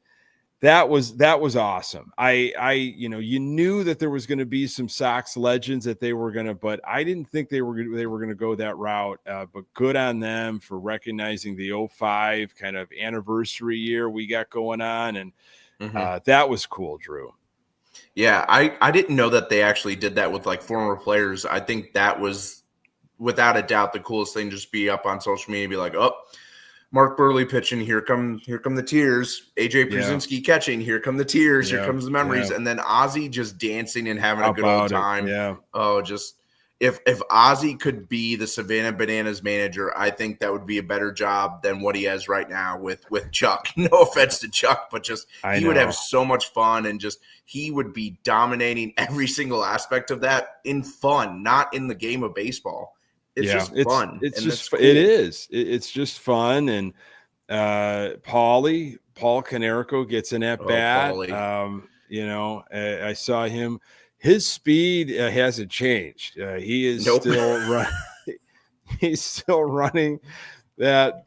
that was awesome. You knew that there was going to be some Sox legends that they were going to, but I didn't think they were going to go that route. But good on them for recognizing the 2005 kind of anniversary year we got going on. And that was cool, Drew. Yeah, I didn't know that they actually did that with like former players. I think that was without a doubt the coolest thing, just be up on social media and be like, oh, Mark Burley pitching, here come the tears. AJ Przinsky catching, here come the tears, here comes the memories. And then Ozzy just dancing and having a good old time. Oh, just if Ozzy could be the Savannah Bananas manager, I think that would be a better job than what he has right now with Chuck. No offense to Chuck, but just he would have so much fun, and just he would be dominating every single aspect of that in fun, not in the game of baseball. It's just fun. It's just cool. It is. It's just fun. And Paul Konerko gets an at bat. I saw him. His speed hasn't changed. He is still running. He's still running that.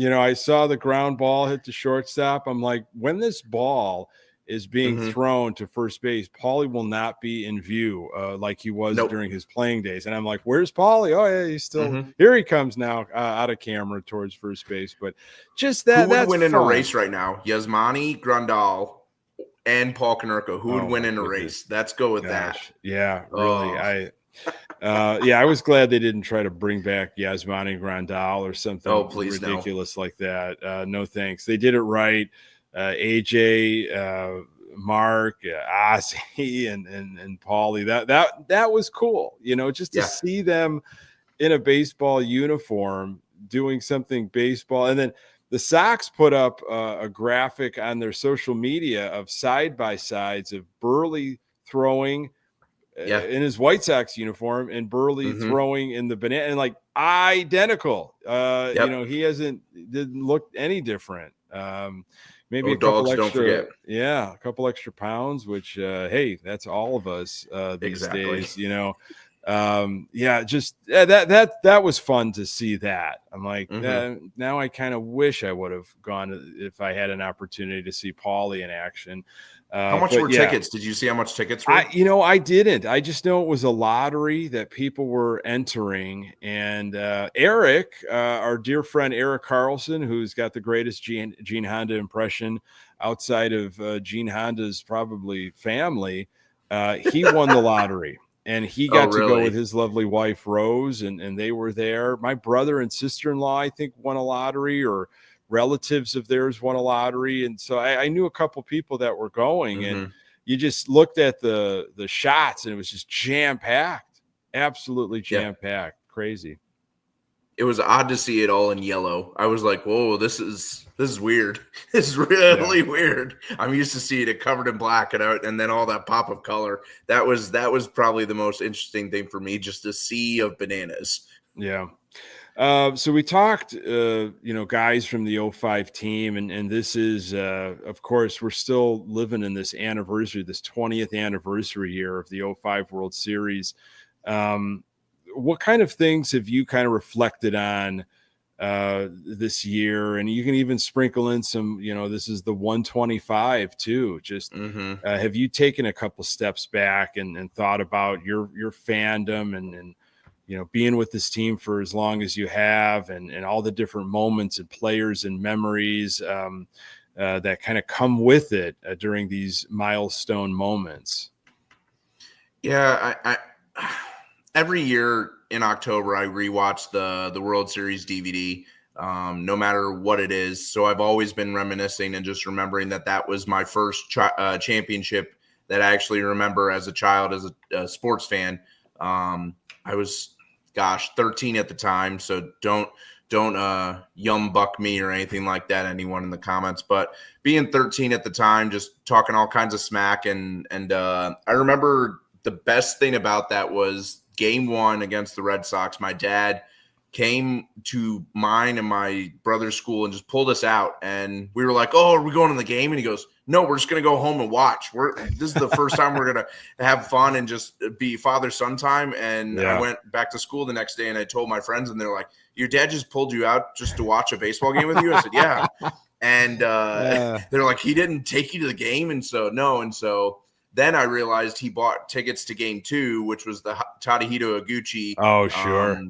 I saw the ground ball hit the shortstop. I'm like, when this ball is being thrown to first base, Paulie will not be in view like he was during his playing days. And I'm like, where's Paulie? Oh, yeah, he's still here. He comes now out of camera towards first base. But just that. Who would win in a race right now? Yasmani Grandal and Paul Konerko. Who would win in a race? Let's go with that. Yeah, really. I was glad they didn't try to bring back Yasmani Grandal or something ridiculous like that. No thanks. They did it right. AJ, Mark, Ozzy, and Paulie. That was cool. Just to see them in a baseball uniform doing something baseball. And then the Sox put up a graphic on their social media of side-by-sides of Burley throwing in his White Sox uniform and Burley throwing in the banana, and like identical. He didn't look any different. Maybe a couple extra pounds, which hey, that's all of us these days, That was fun to see that. I'm like, now I kind of wish I would have gone if I had an opportunity to see Paulie in action. How much were tickets? Did you see how much tickets were? I didn't. I just know it was a lottery that people were entering. And Eric, our dear friend Eric Carlson, who's got the greatest Gene Honda impression outside of Gene Honda's probably family, he won the lottery. And he got to go with his lovely wife, Rose, and they were there. My brother and sister-in-law, I think, won a lottery, or relatives of theirs won a lottery. And so I knew a couple people that were going, and you just looked at the shots, and it was just jam-packed, absolutely jam-packed, crazy. It was odd to see it all in yellow. I was like, whoa, this is weird. This is really weird. I'm used to seeing it covered in black and then all that pop of color. That was probably the most interesting thing for me, just a sea of bananas. Yeah. So we talked, guys from the 05 team, and this is, of course, we're still living in this anniversary, this 20th anniversary year of the 05 World Series. What kind of things have you kind of reflected on this year? And you can even sprinkle in some, this is the 125 too. Just have you taken a couple steps back and thought about your fandom and being with this team for as long as you have, and all the different moments and players and memories that kind of come with it during these milestone moments? Yeah, I every year in October, I rewatch the World Series DVD, no matter what it is. So I've always been reminiscing and just remembering that was my first championship that I actually remember as a child, as a sports fan. I was, 13 at the time. So don't yum buck me or anything like that, anyone in the comments. But being 13 at the time, just talking all kinds of smack. And I remember the best thing about that was Game 1 against the Red Sox. My dad came to mine and my brother's school and just pulled us out. And we were like, oh, are we going to the game? And he goes, no, we're just going to go home and watch. This is the first time we're going to have fun and just be father-son time. And I went back to school the next day and I told my friends, and they're like, your dad just pulled you out just to watch a baseball game with you? I said, yeah. And they're like, he didn't take you to the game? And so, no. And so then I realized he bought tickets to Game 2, which was the Tadahito Iguchi. Oh, sure.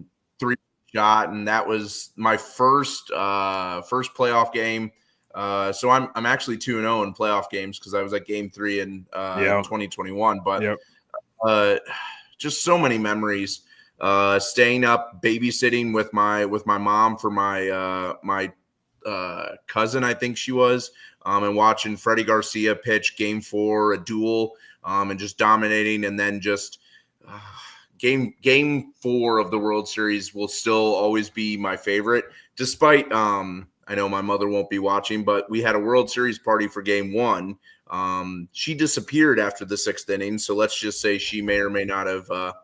3-shot, and that was my first playoff game. So I'm actually 2-0 in playoff games because I was at Game 3 in 2021. But just so many memories. Staying up, babysitting with my mom for my cousin, I think she was. And watching Freddie Garcia pitch Game 4, a duel, and just dominating. And then just Game 4 of the World Series will still always be my favorite, despite I know my mother won't be watching, but we had a World Series party for Game 1. She disappeared after the 6th inning, so let's just say she may or may not have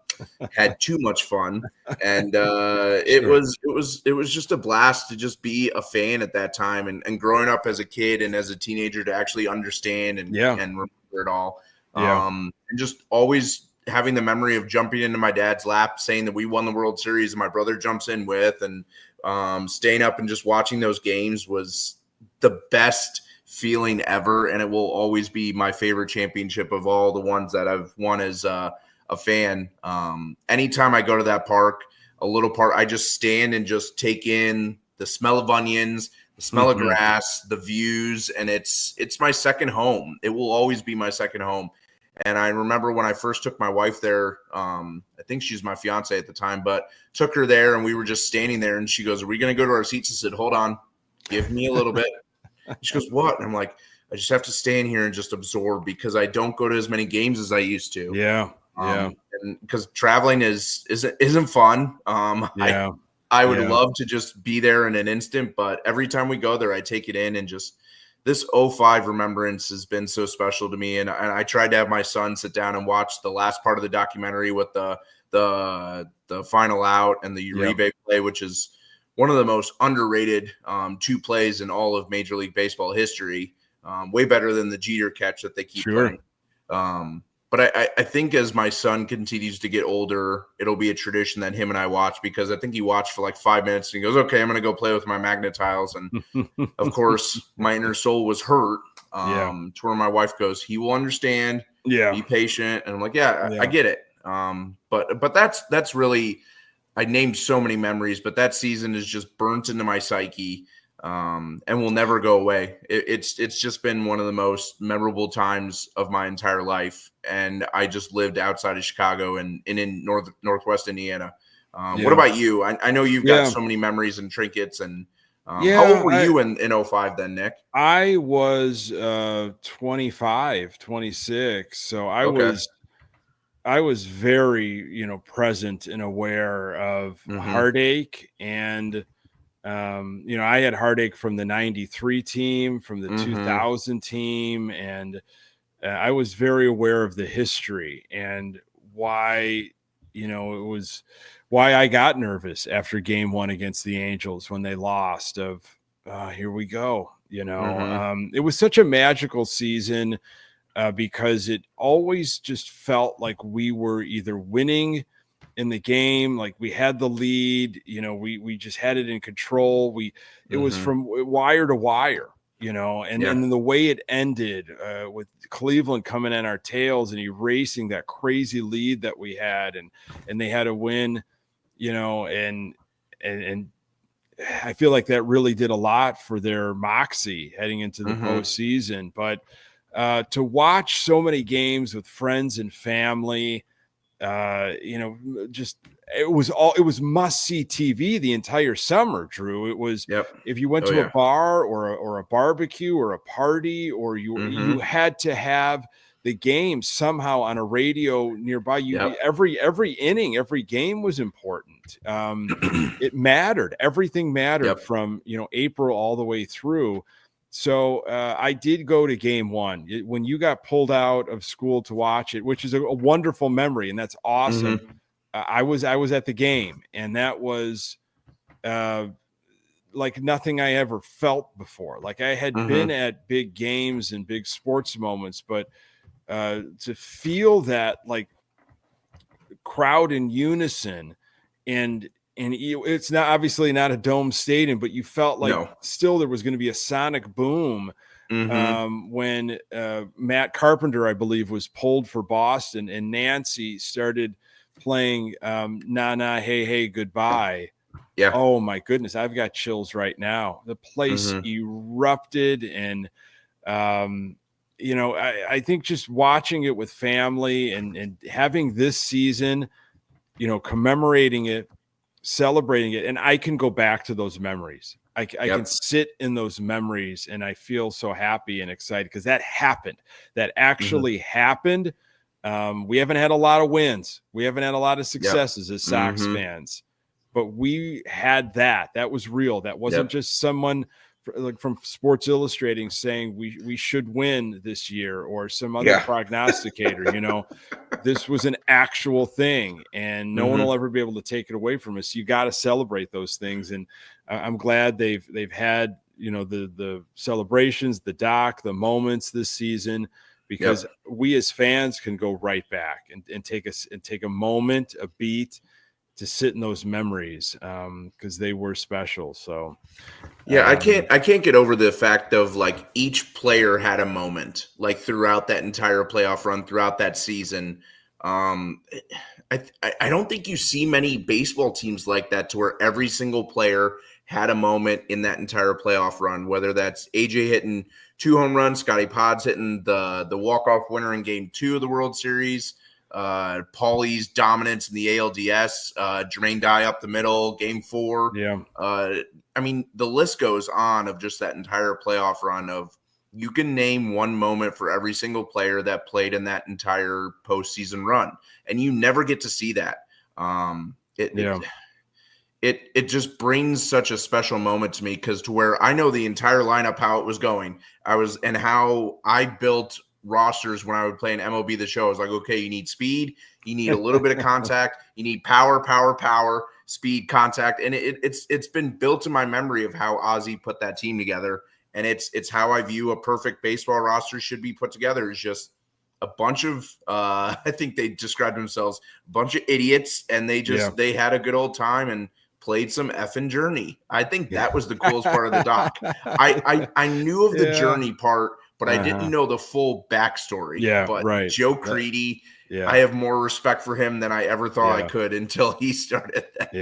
had too much fun. And it was just a blast to just be a fan at that time, and growing up as a kid and as a teenager to actually understand and remember it all. And just always having the memory of jumping into my dad's lap, saying that we won the World Series, and my brother jumps in with, and staying up and just watching those games was the best feeling ever. And it will always be my favorite championship of all the ones that I've won as a fan. Anytime I go to that park, a little park, I just stand and just take in the smell of onions, the smell of grass, the views, and it's my second home. It will always be my second home. And I remember when I first took my wife there, I think she's my fiance at the time, but took her there and we were just standing there, and she goes, are we going to go to our seats? I said, hold on, give me a little bit. She goes, what? And I'm like, I just have to stay in here and just absorb, because I don't go to as many games as I used to. Yeah. And because traveling isn't fun. I would love to just be there in an instant, but every time we go there, I take it in, and just this 05 remembrance has been so special to me. And I tried to have my son sit down and watch the last part of the documentary with the final out and the Uribe play, which is one of the most underrated 2 plays in all of Major League Baseball history. Way better than the Jeter catch that they keep playing. But I think as my son continues to get older, it'll be a tradition that him and I watch, because I think he watched for like 5 minutes and he goes, okay, I'm going to go play with my magnet tiles. And of course, my inner soul was hurt to where my wife goes, he will understand. Yeah. Be patient. And I'm like, I get it. But that's really, I named so many memories, but that season is just burnt into my psyche. And will never go away. It's just been one of the most memorable times of my entire life, and I just lived outside of Chicago and in Northwest Indiana. What about you? I know you've got so many memories and trinkets. And how old were you in 05 then, Nick? I was 25, 26, so I was very present and aware of heartache. And I had heartache from the 93 team, from the 2000 team. And I was very aware of the history and why, it was why I got nervous after game 1 against the Angels when they lost here we go. It was such a magical season because it always just felt like we were either winning in the game, like we had the lead, we just had it in control. It was from wire to wire, and then the way it ended with Cleveland coming in our tails and erasing that crazy lead that we had, and they had to win, and I feel like that really did a lot for their moxie heading into the postseason. But to watch so many games with friends and family, just it was must see TV the entire summer, Drew. It was if you went to a bar or a barbecue or a party, or you had to have the game somehow on a radio nearby you. Every inning, every game was important. It mattered. Everything mattered from April all the way through. So I did go to game 1 when you got pulled out of school to watch it, which is a wonderful memory, and that's awesome. I was at the game, and that was like nothing I ever felt before. Like I had been at big games and big sports moments, but to feel that like crowd in unison, and it's not obviously not a dome stadium, but you felt like still there was going to be a sonic boom when Matt Carpenter, I believe, was pulled for Boston, and Nancy started playing "Na Na Hey Hey Goodbye." Yeah. Oh my goodness, I've got chills right now. The place erupted, and I think just watching it with family and having this season, commemorating it, celebrating it, and I can go back to those memories. I can sit in those memories, and I feel so happy and excited because that happened. That actually happened. We haven't had a lot of wins. We haven't had a lot of successes as Sox fans, but we had that. That was real. That wasn't just someone like from Sports Illustrated saying we should win this year, or some other prognosticator. This was an actual thing, and no one will ever be able to take it away from us. You got to celebrate those things, and I'm glad they've had the celebrations, the doc, the moments this season, because we as fans can go right back and take a moment, a beat, to sit in those memories because they were special. So I can't get over the fact of like each player had a moment like throughout that entire playoff run, throughout that season. I don't think you see many baseball teams like that, to where every single player had a moment in that entire playoff run, whether that's AJ hitting 2 home runs, Scotty Pods hitting the walk-off winner in game 2 of the World Series, Paulie's dominance in the ALDS, Jermaine Dye up the middle, game 4. I mean, the list goes on of just that entire playoff run of, you can name one moment for every single player that played in that entire postseason run, and you never get to see that. It just brings such a special moment to me, because to where I know the entire lineup, how it was going, and how I built rosters when I would play an MLB The Show. I was like, okay, you need speed, you need a little bit of contact, you need power, speed, contact, and it's been built in my memory of how Ozzie put that team together, and it's how I view a perfect baseball roster should be put together. Is just a bunch of I think they described themselves a bunch of idiots, and they had a good old time and played some effing Journey. I think that was the coolest part of the doc. I knew of the Journey part, but I didn't know the full backstory. Yeah, but right. Joe Creedy, I have more respect for him than I ever thought I could until he started that.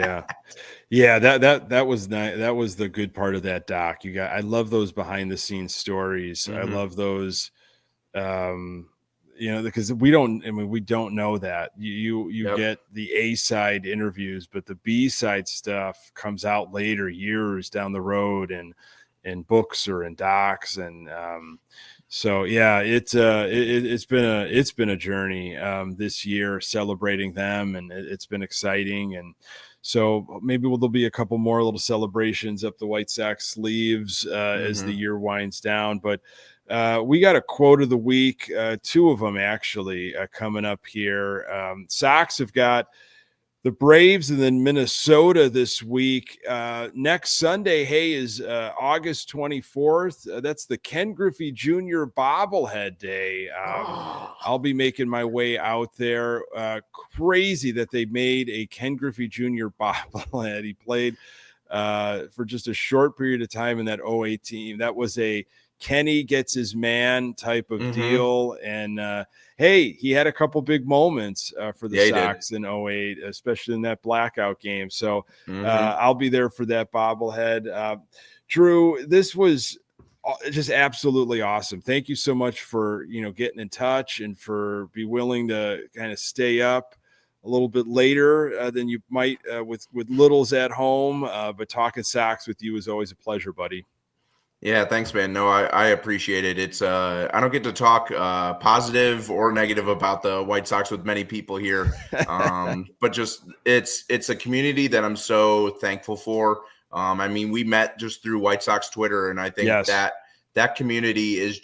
Yeah, that was nice. That was the good part of that doc. I love those behind the scenes stories. I love those, because we don't know that. You get the A side interviews, but the B side stuff comes out later, years down the road, and in books or in docs. And so it's been a journey this year, celebrating them, and it's been exciting. And so maybe there'll be a couple more little celebrations up the White Sox sleeves as the year winds down. But we got a quote of the week, two of them actually coming up here. Sox have got the Braves and then Minnesota this week. Next Sunday, is August 24th. That's the Ken Griffey Jr. bobblehead day. I'll be making my way out there. Crazy that they made a Ken Griffey Jr. bobblehead. He played for just a short period of time in that 08 team. That was a Kenny gets his man type of deal. And he had a couple big moments for the Sox in 08, especially in that blackout game. So I'll be there for that bobblehead. Drew, this was just absolutely awesome. Thank you so much for, getting in touch and for be willing to kind of stay up a little bit later than you might with littles at home. But talking Sox with you is always a pleasure, buddy. Yeah, thanks, man. No, I appreciate it. It's I don't get to talk positive or negative about the White Sox with many people here, but just it's a community that I'm so thankful for. We met just through White Sox Twitter, and I think that community is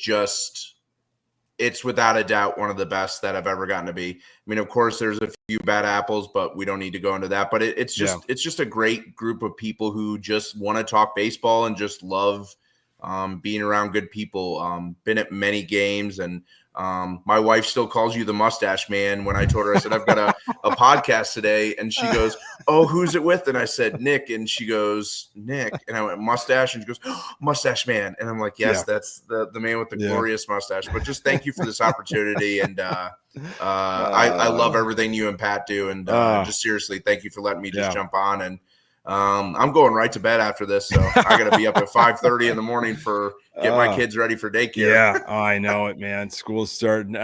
it's without a doubt one of the best that I've ever gotten to be. Of course, there's a few bad apples, but we don't need to go into that. But it's just a great group of people who just want to talk baseball and just love being around good people. Been at many games, and my wife still calls you the mustache man. When I told her, I said, I've got a podcast today, and she goes, oh, who's it with? And I said, Nick, and she goes, Nick, and I went, mustache, and she goes, oh, mustache man. And I'm like, yes, that's the man with the glorious mustache. But just thank you for this opportunity. And I love everything you and Pat do. And just seriously, thank you for letting me just jump on. And I'm going right to bed after this, so I got to be up at 5:30 in the morning for get my kids ready for daycare. Yeah, I know it, man. School's starting.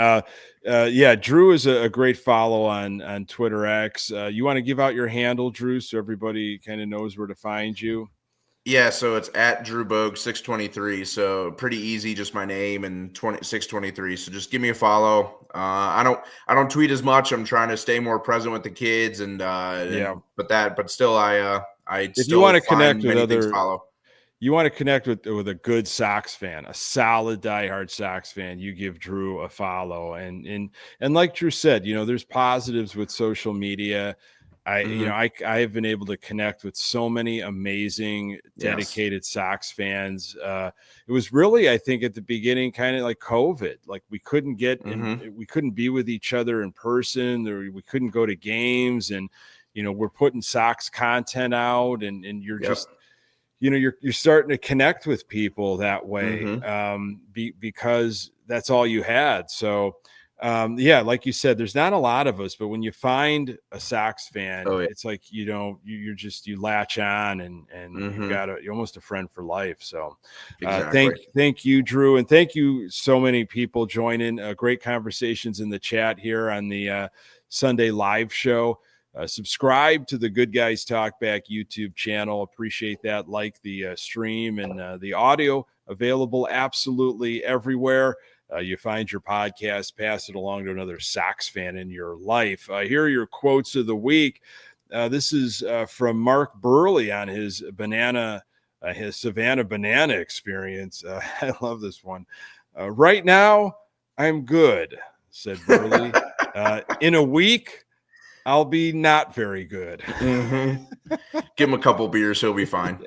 Drew is a great follow on Twitter X. You want to give out your handle, Drew, so everybody kind of knows where to find you? Yeah, so it's at Drew Bogue 623. So pretty easy, just my name and 623. So just give me a follow. I don't tweet as much. I'm trying to stay more present with the kids, but still if you want to connect with you want to connect with a good Sox fan, a solid diehard Sox fan, you give Drew a follow. And like Drew said, there's positives with social media. I have been able to connect with so many amazing, dedicated Sox fans. It was really, I think, at the beginning, kind of like COVID. Like we couldn't we couldn't be with each other in person, or we couldn't go to games. And we're putting Sox content out, and you're just, you're starting to connect with people that way, because that's all you had. So. Like you said, there's not a lot of us, but when you find a Sox fan, it's like, you latch on and you're almost a friend for life. So thank you, Drew. And thank you so many people joining great conversations in the chat here on the Sunday live show. Subscribe to the Good Guys Talk Back YouTube channel. Appreciate that. Like the stream and the audio available absolutely everywhere. You find your podcast, pass it along to another Sox fan in your life. Here are your quotes of the week. This is from Mark Burley on his Savannah banana experience. I love this one. Right now, I'm good, said Burley. In a week, I'll be not very good. Give him a couple beers, he'll be fine.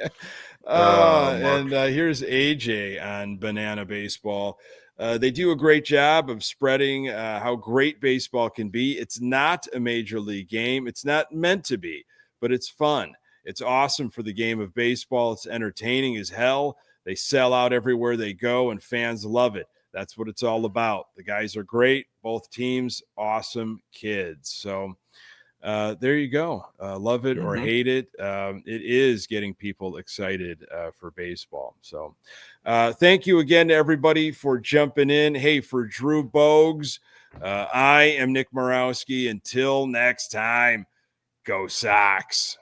And here's AJ on banana baseball. They do a great job of spreading how great baseball can be. It's not a major league game. It's not meant to be, but it's fun. It's awesome for the game of baseball. It's entertaining as hell. They sell out everywhere they go, and fans love it. That's what it's all about. The guys are great. Both teams, awesome kids. So there you go. Love it or hate it. It is getting people excited for baseball. So thank you again to everybody for jumping in. Hey, for Drew Bogues, I am Nick Murawski. Until next time, go Sox.